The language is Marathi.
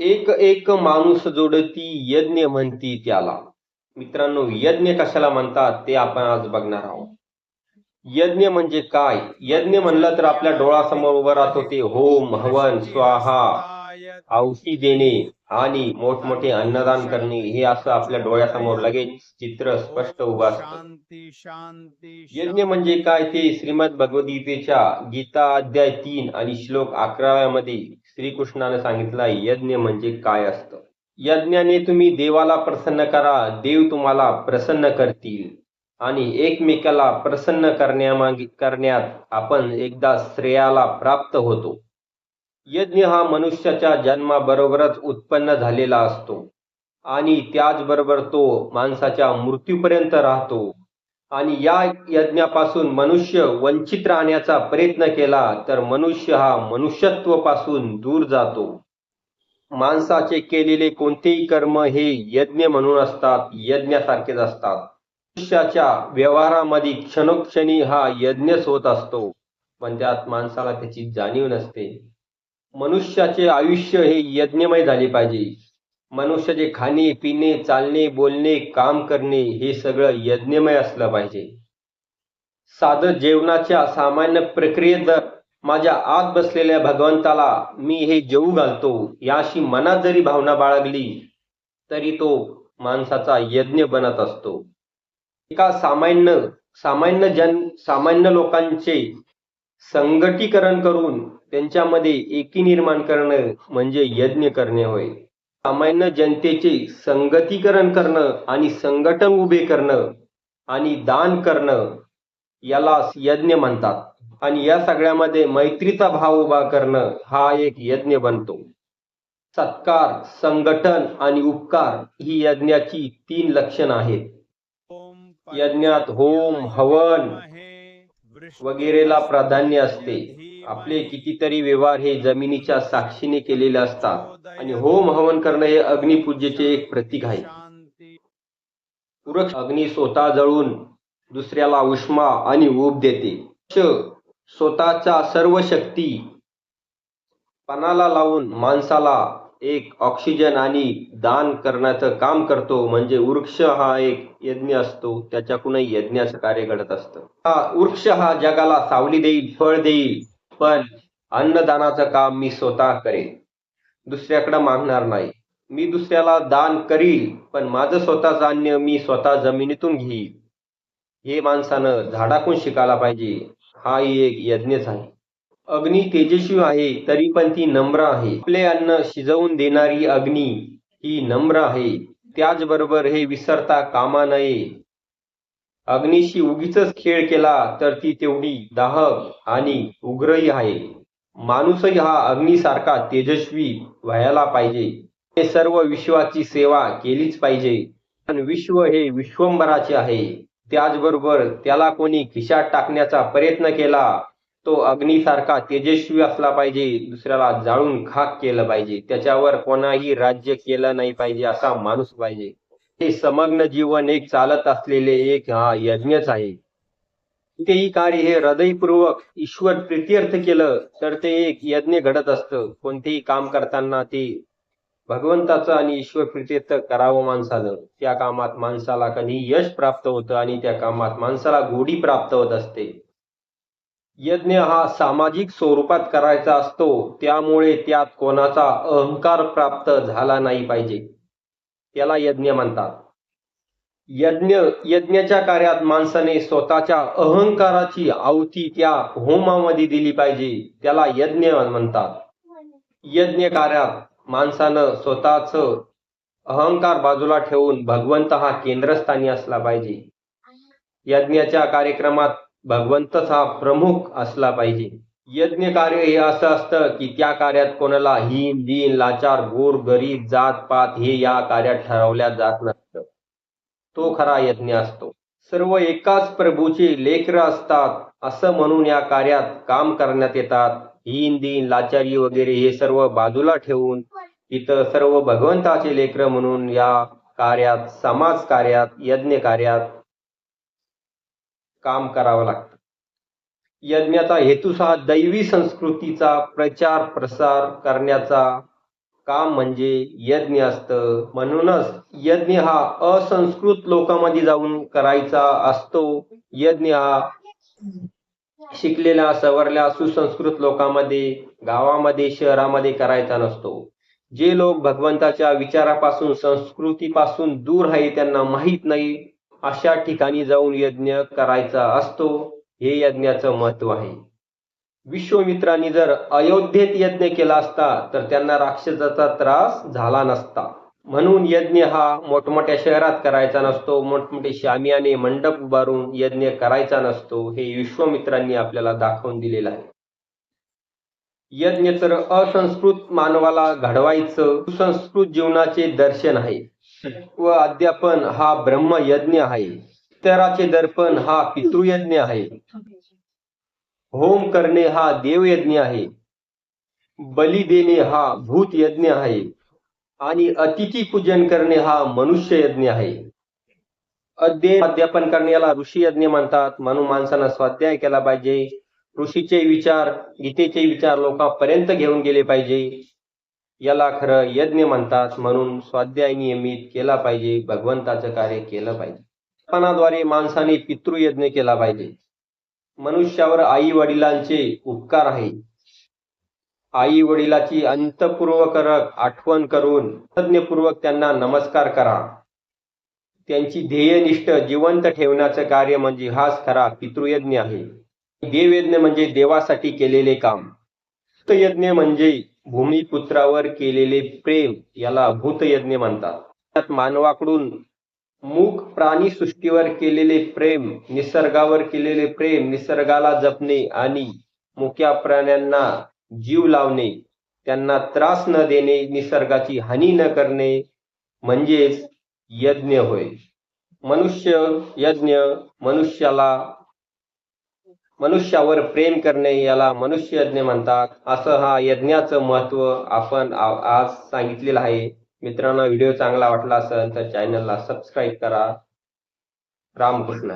एक एक माणूस जोडती यज्ञ म्हणती त्याला. मित्रांनो, यज्ञ कशाला म्हणतात ते आपण आज बघणार आहोत. यज्ञ म्हणजे काय? यज्ञ म्हणलं तर आपल्या डोळ्यासमोर उभं राहतो ते होम, हवन, स्वाहा, आहुती देणे आणि मोठमोठे अन्नदान करणे, हे असं आपल्या डोळ्यासमोर लगेच चित्र स्पष्ट उभं असतं. यज्ञ म्हणजे काय ते श्रीमद भगवद्गीतेच्या गीता अध्याय 3 आणि श्लोक 11 मध्ये श्रीकृष्णाने सांगितलं, यज्ञ म्हणजे काय असतं. यज्ञाने तुम्ही देवाला प्रसन्न करा, देव तुम्हाला प्रसन्न करतील आणि एकमेकाला प्रसन्न करण्यात आपण एकदा श्रेयाला प्राप्त होतो. यज्ञ हा मनुष्याच्या जन्माबरोबरच उत्पन्न झालेला असतो आणि त्याचबरोबर तो माणसाच्या मृत्यूपर्यंत राहतो. आणि या यज्ञापासून मनुष्य वंचित राहण्याचा प्रयत्न केला तर मनुष्य हा मनुष्यत्व पासून दूर जातो. माणसाचे केलेले कोणतेही कर्म हे यज्ञ म्हणून असतात, यज्ञासारखेच असतात. मनुष्याच्या व्यवहारामध्ये क्षणोक्षणी हा यज्ञच होत असतो, पण त्यात माणसाला त्याची जाणीव नसते. मनुष्याचे आयुष्य हे यज्ञमय झाले पाहिजे. मनुष्याचे खाणे, पिणे, चालणे, बोलणे, काम करणे हे सगळं यज्ञमय असलं पाहिजे. साधं जेवणाच्या सामान्य प्रक्रियेत जर माझ्या आत बसलेल्या भगवंताला मी हे जेवू घालतो, याशी मनात जरी भावना बाळगली तरी तो माणसाचा यज्ञ बनत असतो. एका सामान्य लोकांचे संघटीकरण करून त्यांच्यामध्ये एकी निर्माण करणं म्हणजे यज्ञ करणे होय. सामान्य जनतेचे संगतीकरण करणं आणि संघटन उभे करणं आणि दान करणं याला यज्ञ म्हणतात. आणि या सगळ्यामध्ये मैत्रीचा भाव उभा करणं हा एक यज्ञ बनतो. सत्कार, संघटन आणि उपकार ही यज्ञाची 3 लक्षणं आहेत. यज्ञात होम, हवन वगैरेला प्राधान्य असते. आपले कितीतरी व्यवहार हे जमिनीच्या साक्षीने केलेले असतात आणि होम हवन करणं हे अग्निपूजेचे एक प्रतीक आहे. वृक्ष अग्नी स्वतः जळून दुसऱ्याला उष्मा आणि ऊब देते. स्वतःच्या सर्व शक्ती पणाला लावून माणसाला एक ऑक्सिजन आणि दान करण्याचं काम करतो. म्हणजे वृक्ष हा एक यज्ञ असतो, त्याच्याकडूनही यज्ञाचं कार्य घडत असतं. वृक्ष हा जगाला सावली देईल, फळ देईल, पण अन्नदानाचं काम मी स्वतः करेन, दुसऱ्याकडे मागणार नाही. मी दुसऱ्याला दान करील, पण माझं स्वतःचं अन्न मी स्वतः जमिनीतून घेईल. हे माणसानं झाडाकडून शिकायला पाहिजे. हाही एक यज्ञच आहे. अग्नी तेजस्वी आहे तरी पण ती नम्र आहे. आपले अन्न शिजवून देणारी अग्नी ही नम्र आहे. त्याचबरोबर हे विसरता कामा नये. अग्नीशी उगीच खेळ केला तर ती तेवढी दाहक आणि उग्रही आहे. माणूसही हा अग्नीसारखा तेजस्वी व्हायला पाहिजे. हे सर्व विश्वाची सेवा केलीच पाहिजे. पण विश्व हे विश्वंभराचे आहे. त्याचबरोबर त्याला कोणी खिशात टाकण्याचा प्रयत्न केला तो अग्नीसारखा तेजस्वी असला पाहिजे, दुसऱ्याला जाळून खाक केलं पाहिजे. त्याच्यावर कोणाही राज्य केलं नाही पाहिजे असा माणूस पाहिजे. हे समग्र जीवन एक चालत असलेले एक हा यज्ञच आहे. कोणतेही कार्य हे हृदयपूर्वक ईश्वर प्रीत्यर्थ केलं तर ते एक यज्ञ घडत असतं. कोणतेही काम करताना ते भगवंताचं आणि ईश्वर प्रीत्यर्थ करावं माणसानं. त्या कामात माणसाला कधी यश प्राप्त होतं आणि त्या कामात माणसाला गोडी प्राप्त होत असते. यज्ञ हा सामाजिक स्वरूपात करायचा असतो, त्यामुळे त्यात कोणाचा अहंकार प्राप्त झाला नाही पाहिजे, त्याला यज्ञ म्हणतात. यज्ञाच्या कार्यात माणसाने स्वतःच्या अहंकाराची आहुती त्या होमामध्ये दिली पाहिजे, त्याला यज्ञ म्हणतात. यज्ञ कार्यात माणसानं स्वतःच अहंकार बाजूला ठेवून भगवंत हा केंद्रस्थानी असला पाहिजे. यज्ञाच्या कार्यक्रमात भगवंतच हा प्रमुख असला पाहिजे. यज्ञ कार्य हे असं असतं की त्या कार्यात कोणाला हीन, दीन, लाचार, गोर, गरीब, जात पात हे या कार्यात ठरवल्या जात नसतं. तो खरा यज्ञ असतो. सर्व एकाच प्रभूचे लेकरं असतात असं म्हणून या कार्यात काम करण्यात येतात. हीन, दीन, लाचारी वगैरे हे सर्व बाजूला ठेवून इथं सर्व भगवंताचे लेकरं म्हणून या कार्यात, समाज कार्यात, यज्ञ कार्यात काम करावं लागतं. यज्ञाचा हेतू हा दैवी संस्कृतीचा प्रचार प्रसार करण्याचा काम म्हणजे यज्ञ असतं. म्हणूनच यज्ञ हा असंस्कृत लोकांमध्ये जाऊन करायचा असतो. यज्ञ हा शिकलेल्या सवरल्या सुसंस्कृत लोकांमध्ये, गावामध्ये, शहरामध्ये करायचा नसतो. जे लोक भगवंताच्या विचारापासून, संस्कृतीपासून दूर आहे, त्यांना माहीत नाही, अशा ठिकाणी जाऊन यज्ञ करायचा असतो. हे यज्ञाचं महत्व आहे. विश्वामित्रांनी जर अयोध्येत यज्ञ केला असता तर त्यांना राक्षसाचा त्रास झाला नसता. म्हणून यज्ञ हा मोठमोठ्या शहरात करायचा नसतो. मोठमोठे शामियाने मंडप उभारून यज्ञ करायचा नसतो. हे विश्वामित्रांनी आपल्याला दाखवून दिलेलं आहे. यज्ञ तर असंस्कृत मानवाला घडवायचं सुसंस्कृत जीवनाचे दर्शन आहे व अध्यापन हा ब्रह्मयज्ञ आहे. इतराचे दर्पण हा पितृयज्ञ आहे. होम करणे हा देवयज्ञ आहे. बली देणे हा भूत यज्ञ आहे आणि अतिथी पूजन करणे हा मनुष्य यज्ञ आहे. अध्यापन करण्याला ऋषी यज्ञ म्हणतात. म्हणून माणसानं स्वाध्याय केला पाहिजे. ऋषीचे विचार, गीतेचे विचार लोकांपर्यंत घेऊन गेले पाहिजे. याला खरं यज्ञ म्हणतात. म्हणून स्वाध्याय नियमित केला पाहिजे. भगवंताचं कार्य केलं पाहिजे. तपनाद्वारे माणसाने पितृयज्ञ केला पाहिजे. मनुष्यावर आई वडिलांचे उपकार आहे. आई वडिलाची अंतपूर्वक आठवण करून कृतज्ञपूर्वक त्यांना नमस्कार करा. त्यांची ध्येयनिष्ठ जिवंत ठेवण्याचं कार्य म्हणजे हाच खरा पितृयज्ञ आहे. देवयज्ञ म्हणजे देवासाठी केलेले काम. भूतयज्ञ म्हणजे भूमिपुत्रावर केलेले प्रेम, याला भूतयज्ञ म्हणतात. त्यात मानवाकडून मूक प्राणी सृष्टीवर केलेले प्रेम, निसर्गावर केलेले प्रेम, निसर्गाला जपणे आणि मुक्या प्राण्यांना जीव लावणे, त्यांना त्रास न देणे, निसर्गाची हानी न करणे म्हणजेच यज्ञ होय. मनुष्य यज्ञ, मनुष्यावर प्रेम करणे, याला मनुष्य यज्ञ म्हणतात. असं हा यज्ञाचं महत्व आपण आज सांगितलेलं आहे. मित्रांनो, व्हिडिओ चांगला वाटला असेल तर चॅनलला सबस्क्राईब करा. रामकृष्ण.